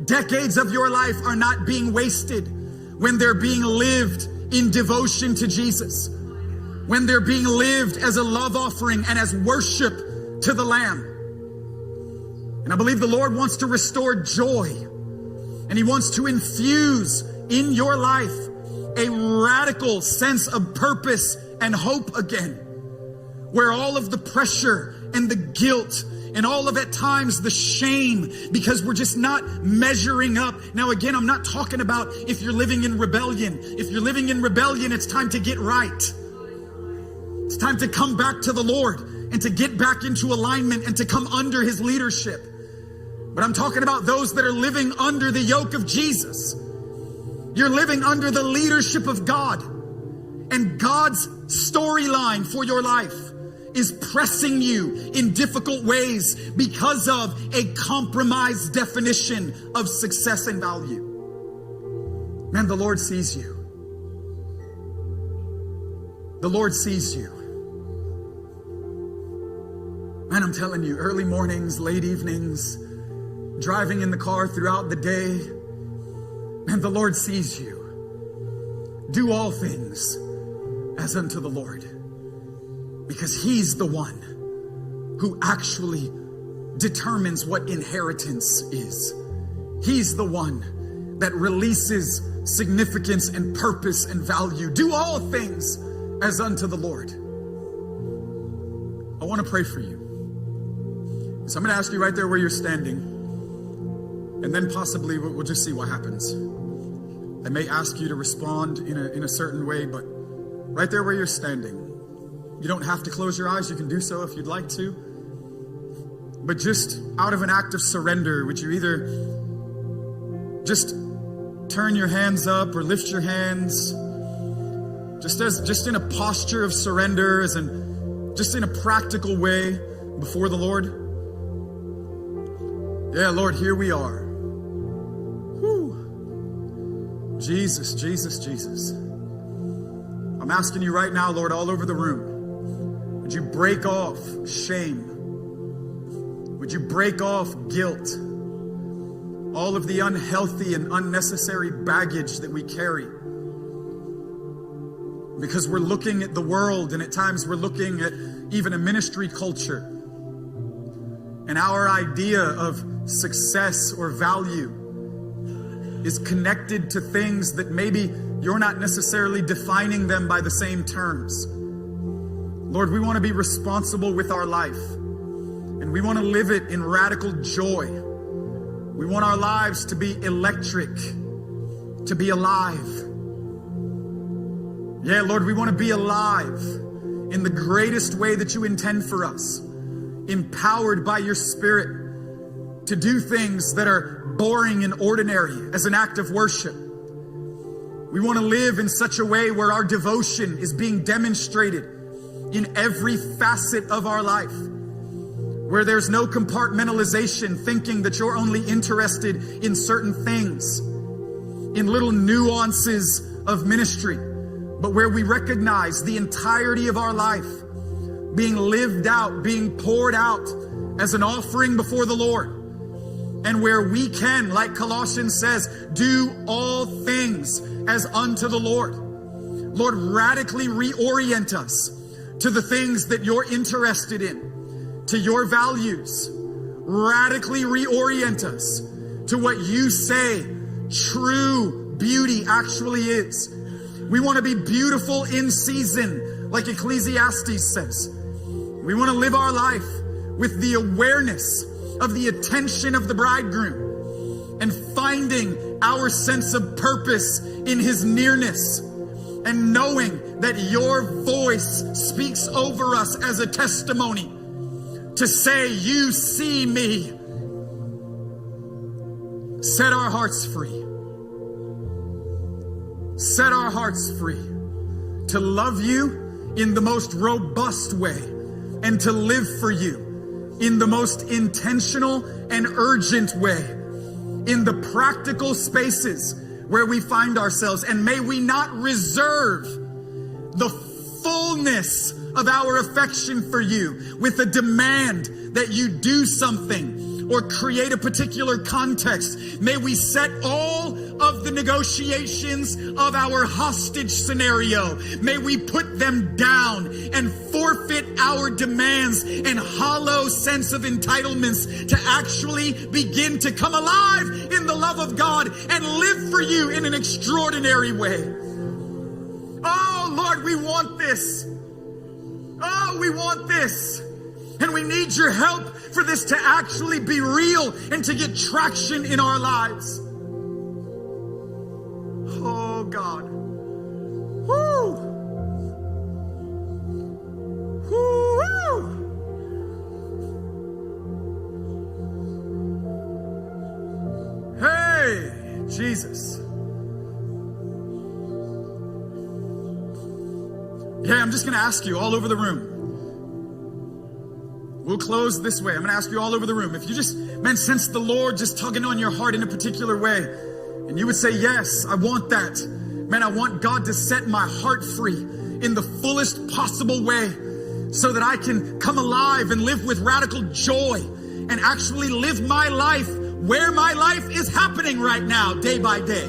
Decades of your life are not being wasted when they're being lived in devotion to Jesus, when they're being lived as a love offering and as worship to the Lamb. And I believe the Lord wants to restore joy, and he wants to infuse in your life a radical sense of purpose and hope again, where all of the pressure and the guilt and all of at times the shame, because we're just not measuring up. Now again, I'm not talking about if you're living in rebellion. If you're living in rebellion, it's time to get right. It's time to come back to the Lord and to get back into alignment and to come under his leadership. But I'm talking about those that are living under the yoke of Jesus. You're living under the leadership of God. And God's storyline for your life is pressing you in difficult ways because of a compromised definition of success and value. Man, the Lord sees you. The Lord sees you. Man, I'm telling you, early mornings, late evenings, driving in the car throughout the day, man, the Lord sees you. Do all things as unto the Lord, because He's the one who actually determines what inheritance is. He's the one that releases significance and purpose and value. Do all things as unto the Lord. I want to pray for you. So I'm going to ask you right there where you're standing, and then possibly we'll just see what happens. I may ask you to respond in a certain way, but right there where you're standing, you don't have to close your eyes. You can do so if you'd like to. But just out of an act of surrender, would you either just turn your hands up or lift your hands, just in a posture of surrender, just in a practical way before the Lord? Yeah, Lord, here we are. Whew. Jesus, Jesus, Jesus. I'm asking you right now, Lord, all over the room, would you break off shame? Would you break off guilt? All of the unhealthy and unnecessary baggage that we carry. Because we're looking at the world, and at times we're looking at even a ministry culture. And our idea of success or value is connected to things that maybe you're not necessarily defining them by the same terms. Lord, we want to be responsible with our life, and we want to live it in radical joy. We want our lives to be electric, to be alive. Yeah, Lord, we want to be alive in the greatest way that you intend for us, empowered by your Spirit to do things that are boring and ordinary as an act of worship. We want to live in such a way where our devotion is being demonstrated in every facet of our life, where there's no compartmentalization, thinking that you're only interested in certain things, in little nuances of ministry, but where we recognize the entirety of our life being lived out, being poured out as an offering before the Lord. And where we can, like Colossians says, do all things as unto the Lord. Lord, radically reorient us to the things that you're interested in, to your values. Radically reorient us to what you say true beauty actually is. We want to be beautiful in season, like Ecclesiastes says. We want to live our life with the awareness of the attention of the bridegroom and finding our sense of purpose in his nearness, and knowing that your voice speaks over us as a testimony to say, you see me. Set our hearts free. Set our hearts free to love you in the most robust way, and to live for you in the most intentional and urgent way, in the practical spaces where we find ourselves. And may we not reserve the fullness of our affection for you with a demand that you do something or create a particular context. May we set all of the negotiations of our hostage scenario, may we put them down and forfeit our demands and hollow sense of entitlements to actually begin to come alive in the love of God and live for you in an extraordinary way. Oh Lord, we want this. Oh, we want this. And we need your help for this to actually be real and to get traction in our lives. Oh God. Woo. Woo. Hey, Jesus. Yeah, I'm just going to ask you all over the room. We'll close this way. I'm going to ask you all over the room. If you just, man, sense the Lord just tugging on your heart in a particular way, and you would say, yes, I want that. Man, I want God to set my heart free in the fullest possible way so that I can come alive and live with radical joy and actually live my life where my life is happening right now, day by day.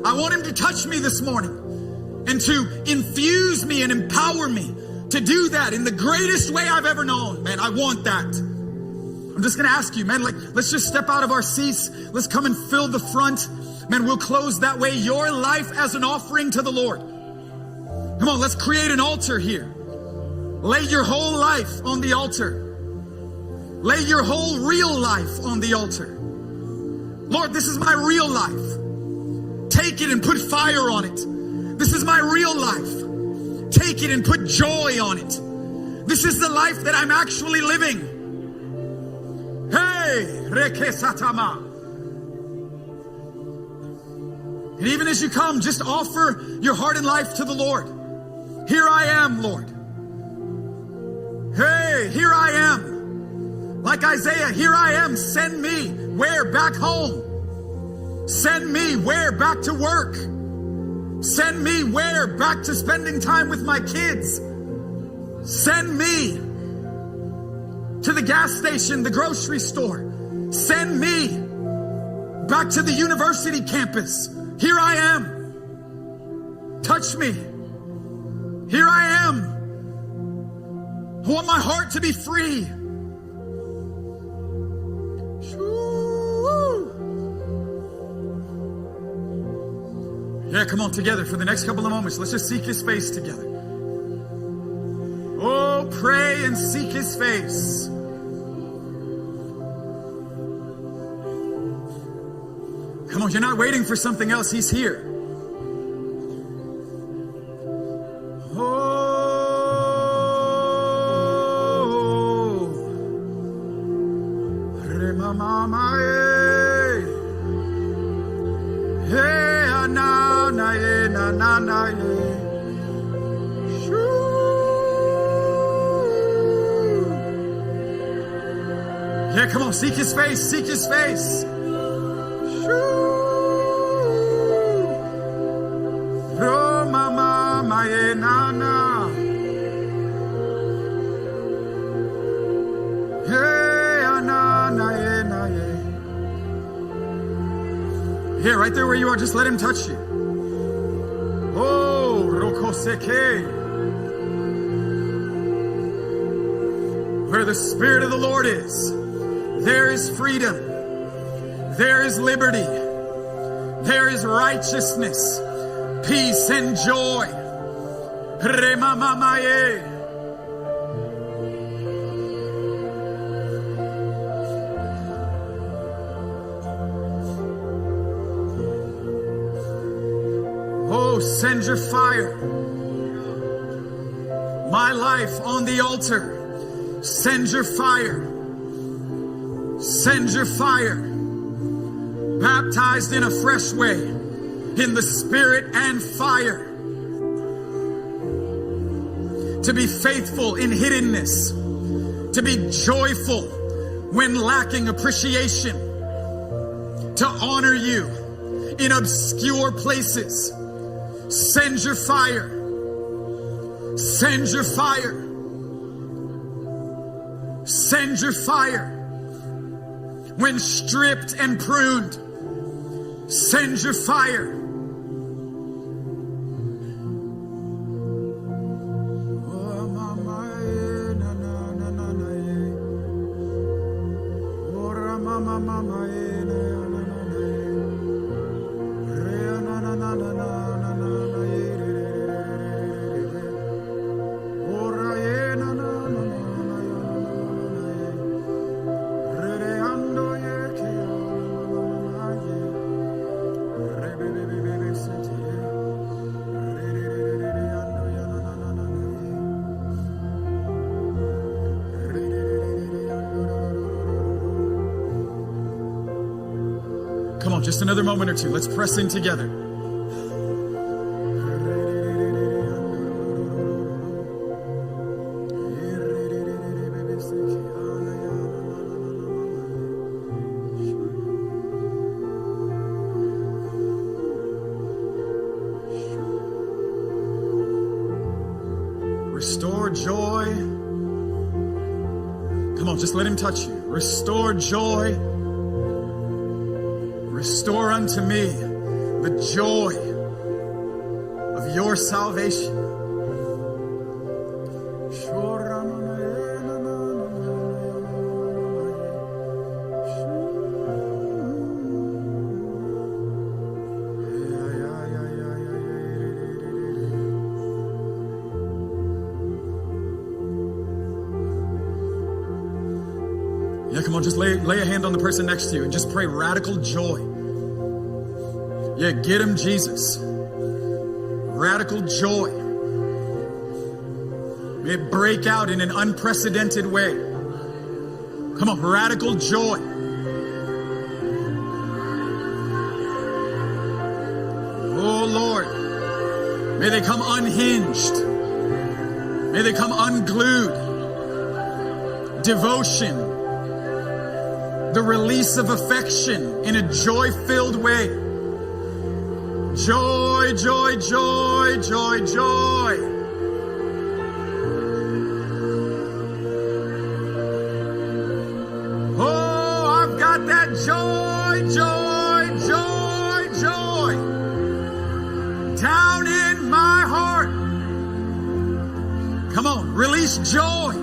I want him to touch me this morning and to infuse me and empower me to do that in the greatest way I've ever known. Man, I want that. I'm just going to ask you, man, let's just step out of our seats. Let's come and fill the front. Man, we'll close that way. Your life as an offering to the Lord. Come on, let's create an altar here. Lay your whole life on the altar. Lay your whole real life on the altar. Lord, this is my real life. Take it and put fire on it. This is my real life. Take it and put joy on it. This is the life that I'm actually living. Hey, rekesatama. And even as you come, just offer your heart and life to the Lord. Here I am, Lord. Hey, here I am. Like Isaiah, here I am. Send me. Where? Back home. Send me. Where? Back to work. Send me where? Back to spending time with my kids. Send me to the gas station, the grocery store. Send me back to the university campus. Here I am. Touch me. Here I am. I want my heart to be free. Yeah, come on, together for the next couple of moments. Let's just seek his face together. Oh, pray and seek his face. Come on, you're not waiting for something else. He's here. Yeah, come on, seek his face, seek his face. Yeah, right there where you are, just let him touch you. Oh, Rokoseke. Where the Spirit of the Lord is, there is freedom. There is liberty. There is righteousness, peace, and joy. Remamamaye. Oh, send your fire. My life on the altar. Send your fire. Send your fire. Baptized in a fresh way, in the Spirit and fire. To be faithful in hiddenness. To be joyful when lacking appreciation. To honor you in obscure places. Send your fire. Send your fire. Send your fire. When stripped and pruned, send your fire. Come on, just another moment or two. Let's press in together. Restore joy. Come on, just let him touch you. Restore joy. Restore unto me the joy of your salvation. Yeah, come on, just lay a hand on the person next to you and just pray radical joy. Yeah, get him Jesus. Radical joy. May it break out in an unprecedented way. Come on, radical joy. Oh Lord, may they come unhinged. May they come unglued. Devotion. The release of affection in a joy-filled way. Joy, joy, joy, joy, joy. Oh, I've got that joy, joy, joy, joy down in my heart. Come on, release joy.